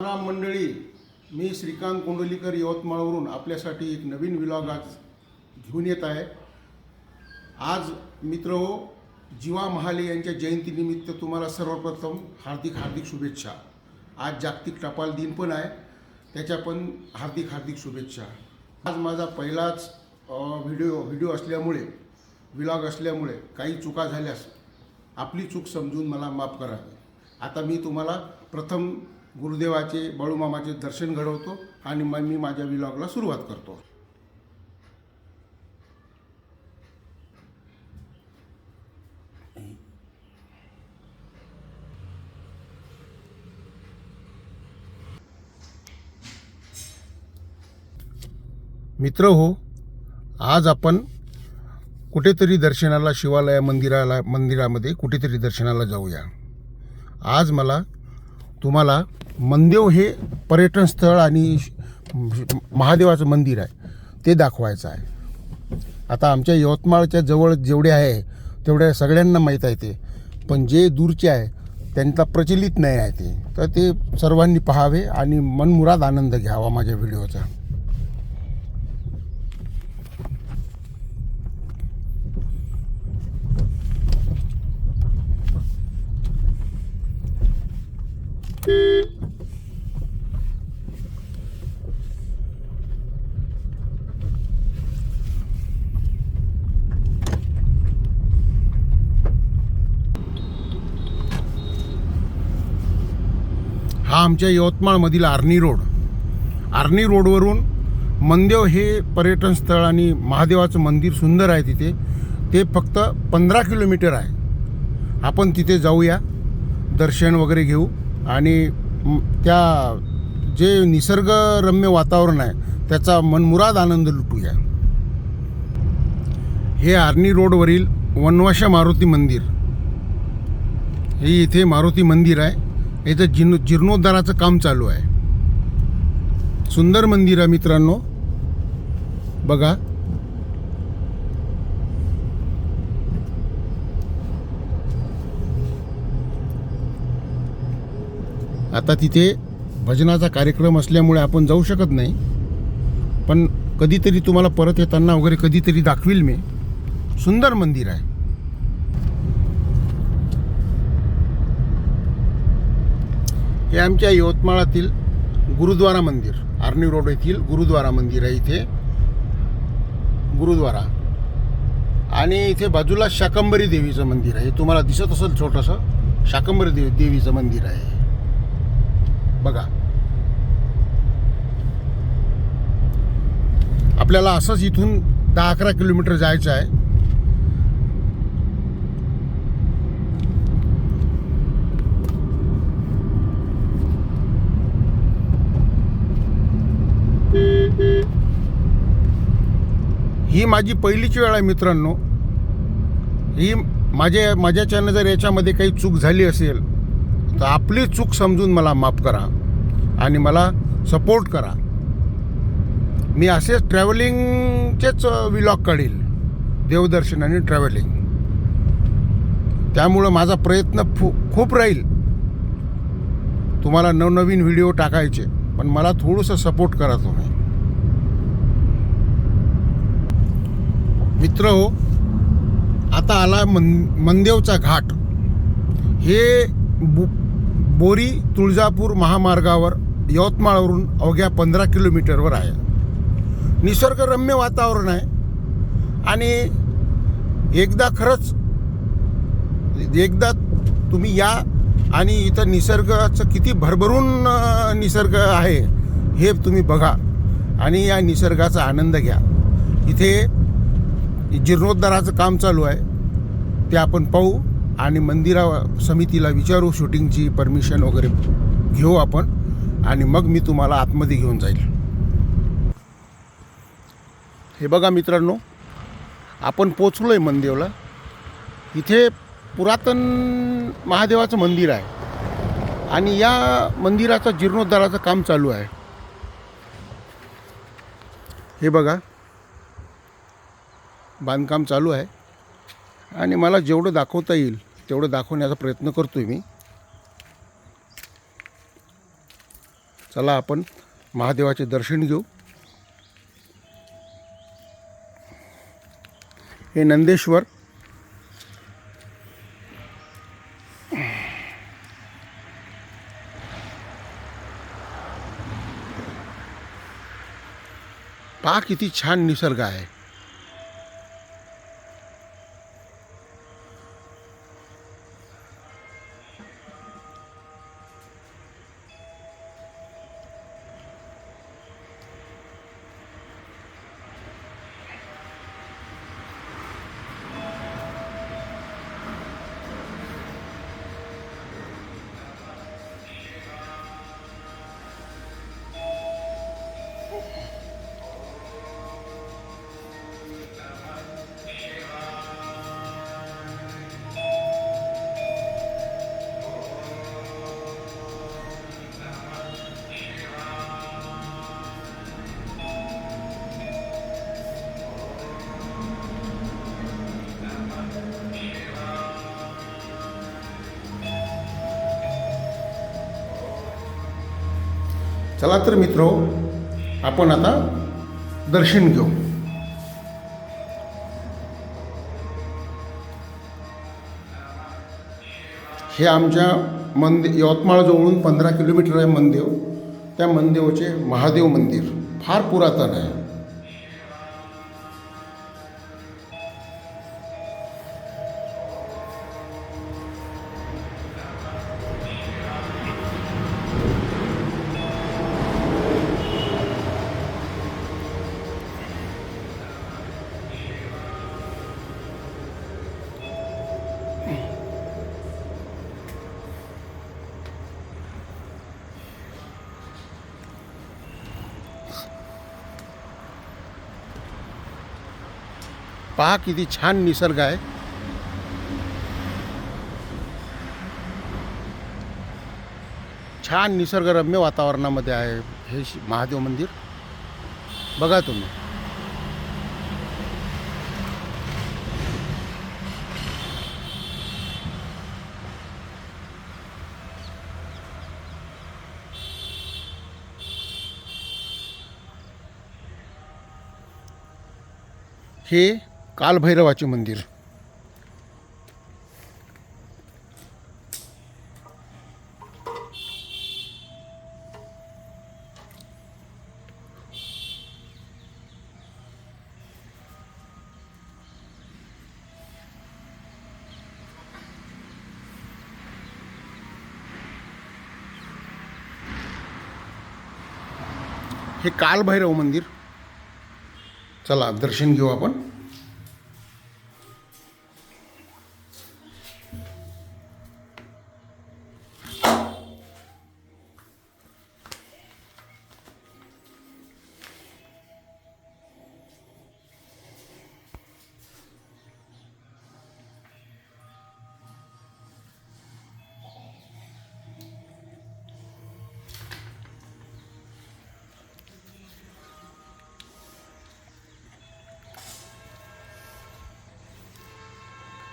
राम मंडळी, मी श्रीकांत कोंडोलीकर यवतमाळवरून आपल्यासाठी एक नवीन व्लॉग आज घेऊन येत आहे। आज मित्रहो, जीवा महाले यांच्या जयंतीनिमित्त तुम्हाला सर्वप्रथम हार्दिक शुभेच्छा। आज जागतिक टपाल दिन पण आहे, त्याच्या पण हार्दिक शुभेच्छा। आज माझा पहिलाच व्हिडिओ असल्यामुळे व्लॉग असल्यामुळे काही चुका झाल्यास आपली चूक समजून मला माफ करावी। आता मी तुम्हाला प्रथम गुरुदेवाचे बाळूमामाचे दर्शन घडवतो आणि मग मी माझ्या व्लॉगला सुरुवात करतो। मित्र हो, आज आपण कुठेतरी दर्शनाला शिवालय मंदिरामध्ये कुठेतरी दर्शनाला जाऊया। आज मला तुम्हाला मंदेव हे पर्यटन स्थळ आणि महादेवाचं मंदिर आहे ते दाखवायचं आहे। आता आमच्या यवतमाळच्या जवळ जेवढे आहे तेवढ्या सगळ्यांना माहीत आहे ते, पण जे दूरचे आहे त्यांचा प्रचलित नाही आहे ते, तर ते सर्वांनी पाहावे आणि मनमुराद आनंद घ्यावा माझ्या व्हिडिओचा। हा आमच्या यवतमाळमधील आर्नी रोडवरून मंदेव हे पर्यटन स्थळ आणि महादेवाचं मंदिर सुंदर आहे तिथे, ते फक्त 15 किलोमीटर आहे। आपण तिथे जाऊया, दर्शन वगैरे घेऊ आणि त्या जे निसर्गरम्य वातावरण आहे त्याचा मनमुराद आनंद लुटूया। हे आर्नी रोडवरील वनवाशा मारुती मंदिर, हे इथे मारुती मंदिर आहे। इथं जीर्णोद्धाराचं काम चालू आहे। सुंदर मंदिर आहे मित्रांनो, बघा। आता तिथे भजनाचा कार्यक्रम असल्यामुळे आपण जाऊ शकत नाही, पण कधीतरी तुम्हाला परत येताना वगैरे कधीतरी दाखवील मी। सुंदर मंदिर आहे। हे आमच्या यवतमाळातील गुरुद्वारा मंदिर, आर्नी रोड येथील गुरुद्वारा मंदिर आहे। इथे गुरुद्वारा आणि इथे बाजूला शाकंभरी देवीचं मंदिर आहे। तुम्हाला दिसत असेल छोटंसं शाकंभरी देवीचं मंदिर आहे, बघा। आपल्याला असंच इथून 10-11 किलोमीटर जायचं आहे। ही माझी पहिलीच वेळ आहे मित्रांनो। ही माझ्याच्यानं जर याच्यामध्ये काही चूक झाली असेल तर आपली चूक समजून मला माफ करा आणि मला सपोर्ट करा। मी असेच ट्रॅव्हलिंगचेच व्लॉग काढील, देवदर्शन आणि ट्रॅव्हलिंग। त्यामुळं माझा प्रयत्न खूप राहील तुम्हाला नवनवीन व्हिडिओ टाकायचे, पण मला थोडंसं सपोर्ट करा तुम्ही। मित्र हो, आता आला मंदेवचा घाट। हे बोरी तुळजापूर महामार्गावर यवतमाळवरून अवघ्या 15 किलोमीटरवर आहे। निसर्गरम्य वातावरण आहे आणि एकदा तुम्ही या आणि इथं निसर्गाचं किती भरभरून निसर्ग आहे हे तुम्ही बघा आणि या निसर्गाचा आनंद घ्या। इथे जीर्णोद्धाराचं काम चालू आहे, ते आपण पाहू आणि मंदिरा समितीला विचारू, शूटिंगची परमिशन वगैरे घेऊ आपण आणि मग मी तुम्हाला आतमध्ये घेऊन जाईल। हे बघा मित्रांनो, आपण पोचलो आहे मंदेवला। इथे पुरातन महादेवाचं मंदिर आहे आणि या मंदिराचं जीर्णोद्धाराचं काम चालू आहे। हे बघा, बांधकाम चालू आहे आणि मला जेवढं दाखवता येईल तेवढं दाखवण्याचा प्रयत्न करतोय मी। चला आपण महादेवाचे दर्शन घेऊ. हे नंदेश्वर पहा किती छान निसर्ग आहे. चला तर मित्रो, आपण आता दर्शन घेऊ. हे आमच्या यवतमाळजवळून 15 किलोमीटर आहे मनदेव. त्या मनदेवचे महादेव मंदिर फार पुरातन आहे. पहा किती छान निसर्ग आहे. छान निसर्गरम्य वातावरणामध्ये आहे हे महादेव मंदिर. बघा तुम्ही. हे कालभैरवाचे मंदिर. हे कालभैरव मंदिर. चला दर्शन घेऊ आपण.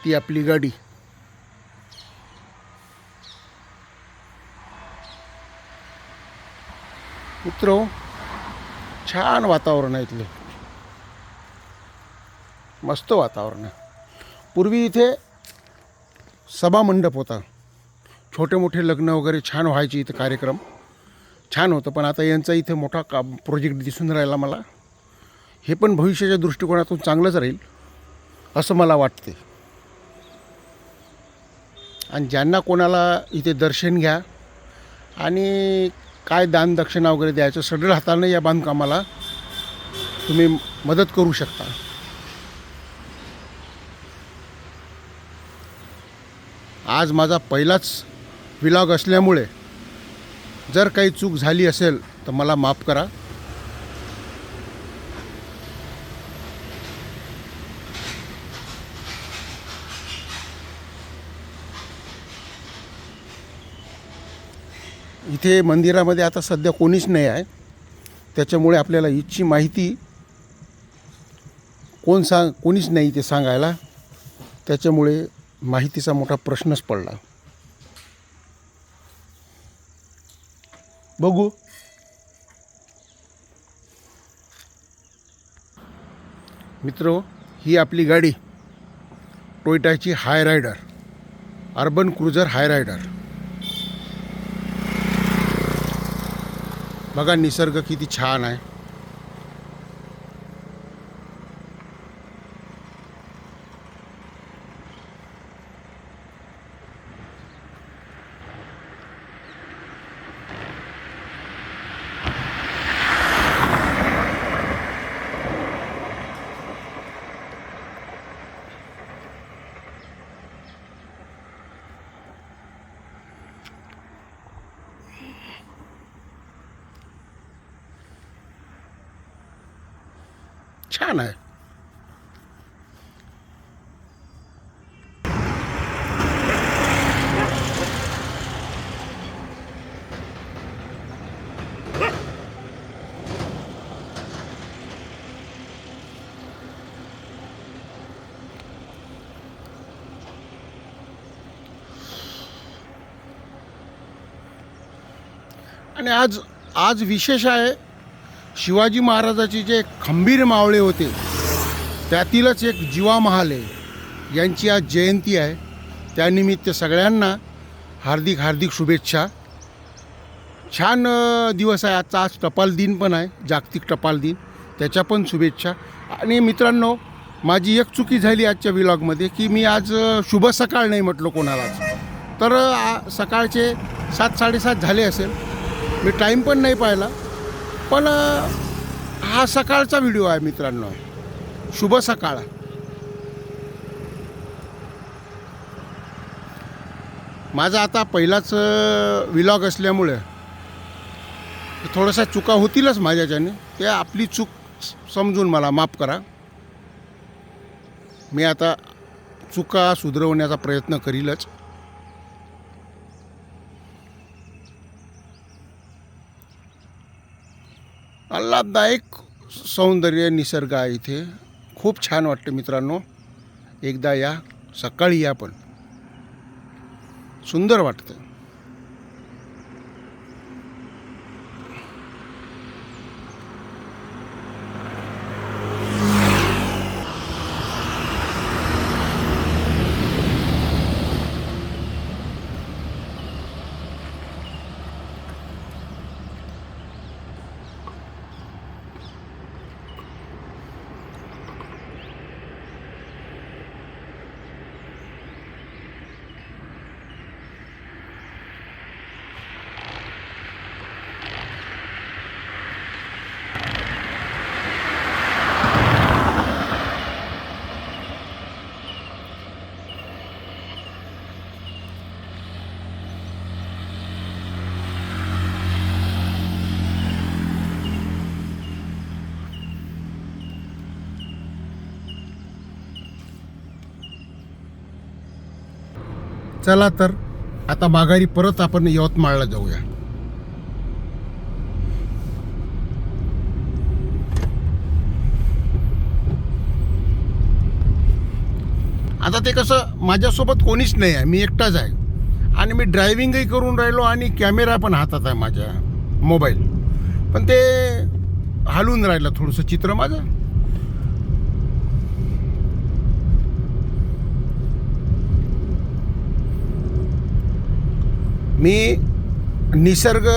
ती आपली गाडी. मित्रो, छान वातावरण आहे इथलं. मस्त वातावरण आहे. पूर्वी इथे सभामंडप होता. छोटे मोठे लग्न वगैरे छान व्हायचे इथे. कार्यक्रम छान होतं. पण आता यांचा इथे मोठा प्रोजेक्ट दिसून राहिला मला. हे पण भविष्याच्या दृष्टिकोनातून चांगलंच राहील असं मला वाटते. आणि ज्यांना कोणाला इथे दर्शन घ्या आणि काय दानदक्षिणा वगैरे द्यायचं, सढळ हाताने या बांधकामाला तुम्ही मदत करू शकता. आज माझा पहिलाच व्लॉग असल्यामुळे जर काही चूक झाली असेल तर मला माफ करा. इथे मंदिरामध्ये आता सध्या कोणीच नाही आहे. त्याच्यामुळे आपल्याला इथची माहिती कोणीच नाही ते सांगायला. त्याच्यामुळे माहितीचा मोठा प्रश्नच पडला. बघू मित्रो, ही आपली गाडी टोयोटाची हाय रायडर, अर्बन क्रुझर हाय रायडर. बघा निसर्ग किती छान आहे. छान आहे. आणि आज विशेष आहे. शिवाजी महाराजाचे जे खंबीर मावळे होते त्यातीलच एक जीवा महाले यांची आज जयंती आहे. त्यानिमित्त सगळ्यांना हार्दिक हार्दिक शुभेच्छा. छान दिवस आहे आजचा. आज टपाल दिन पण आहे, जागतिक टपाल दिन, त्याच्या पण शुभेच्छा. आणि मित्रांनो, माझी एक चुकी झाली आजच्या व्लॉगमध्ये की मी आज शुभ सकाळ नाही म्हटलं कोणालाच. तर सकाळचे 7-7:30 झाले असेल. मी टाईम पण नाही पाहिला, पण हा सकाळचा व्हिडिओ आहे मित्रांनो. शुभ सकाळ. माझा आता पहिलाच व्लॉग असल्यामुळे थोडासा चुका होतीलच माझ्याच्याने. ते आपली चूक समजून मला माफ करा. मी आता चुका सुधारवण्याचा प्रयत्न करीलच. आल्हाददायक सौंदर्य निसर्ग आहे इथे. खूप छान वाटते मित्रांनो. एकदा या, सकाळी या, पण सुंदर वाटतं. चला तर आता माघारी परत आपण यवतमाळला जाऊया. आता ते कसं, माझ्यासोबत कोणीच नाही आहे, मी एकटाच आहे. आणि मी ड्रायव्हिंगही करून राहिलो आणि कॅमेरा पण हातात आहे माझ्या मोबाईल. पण ते हलून राहिलं थोडंसं चित्र माझं. मी निसर्ग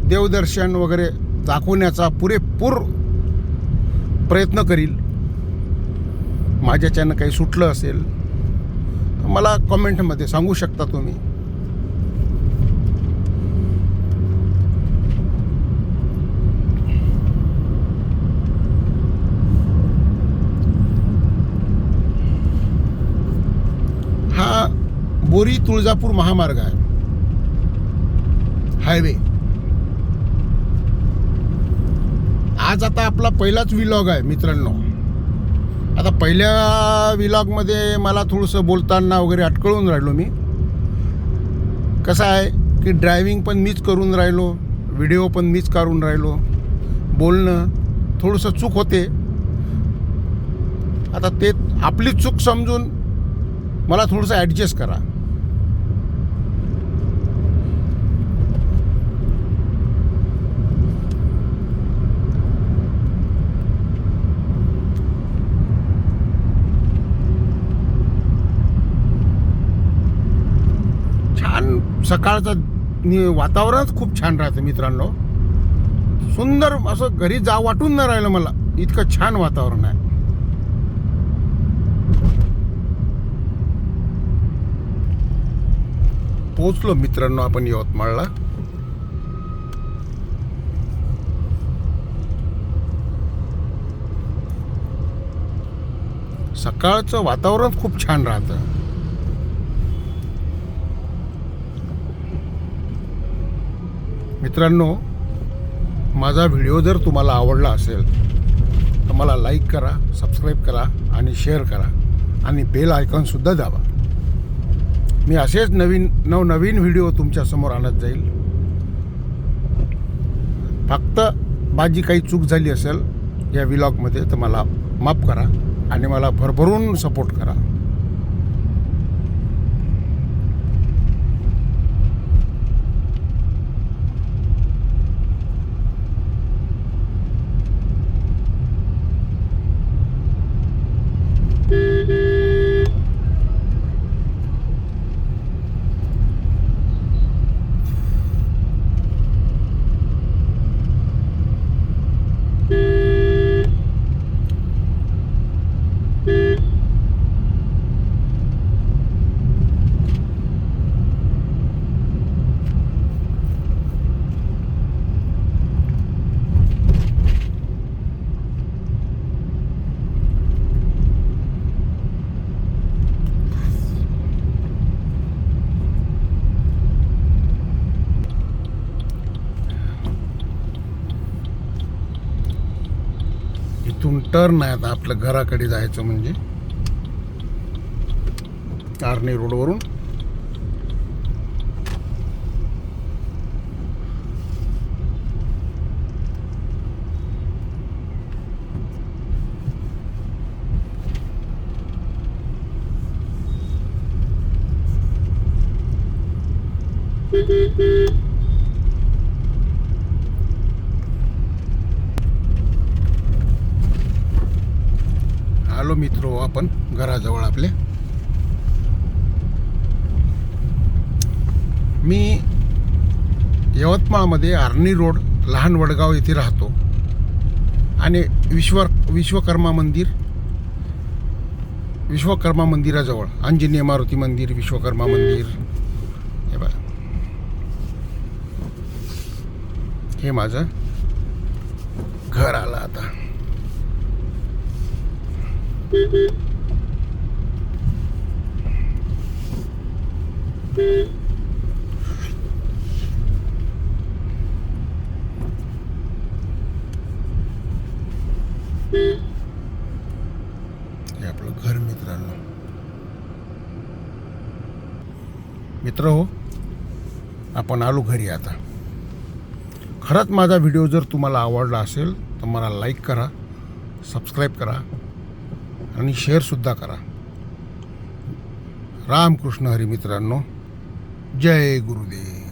देवदर्शन वगैरे दाखवण्याचा पुरेपूर प्रयत्न करील. माझ्याच्यानं काही सुटलं असेल मला कमेंटमध्ये सांगू शकता तुम्ही. हा बोरी तुळजापूर महामार्ग आहे, हायवे. आज आता आपला पहिलाच व्लॉग आहे मित्रांनो. आता पहिल्या व्लॉगमध्ये मला थोडंसं बोलताना वगैरे अटकळून राहिलो मी. कसं आहे की ड्रायव्हिंग पण मीच करून राहिलो, व्हिडिओ पण मीच करून राहिलो, बोलणं थोडंसं चूक होते. आता ते आपली चूक समजून मला थोडंसं ॲडजस्ट करा. सकाळचं वातावरणच खूप छान राहतं मित्रांनो. सुंदर असं घरी जा वाटून नाही राहिलं मला, इतकं छान वातावरण आहे. पोचलो मित्रांनो आपण यवतमाळला. सकाळचं वातावरण खूप छान राहतं. मित्रांनो, माझा व्हिडिओ जर तुम्हाला आवडला असेल तर मला लाईक करा, सबस्क्राईब करा आणि शेअर करा आणि बेल आयकॉनसुद्धा दाबा. मी असेच नवनवीन व्हिडिओ तुमच्यासमोर आणत जाईल. फक्त माझी काही चूक झाली असेल या व्लॉगमध्ये तर मला माफ करा आणि मला भरभरून सपोर्ट करा. इथून टर्न आहे आता आपल्या घराकडे जायचं म्हणजे आर्णी रोडवरून. आलो मित्र आपण घराजवळ आपल्या. मी यवतमाळमध्ये आर्णी रोड लहान वडगाव येथे राहतो आणि विश्वकर्मा मंदिराजवळ अंजनी मारुती मंदिर, विश्वकर्मा मंदिर हे बघा, हे माझं घर आलं आता. हे आपलं घर मित्रांनो. मित्र हो, आपण आलो घरी आता. खरंच माझा व्हिडिओ जर तुम्हाला आवडला असेल तर मला लाईक करा, सबस्क्राईब करा आणि शेअरसुद्धा करा. रामकृष्ण हरी मित्रांनो. जय गुरुदेव.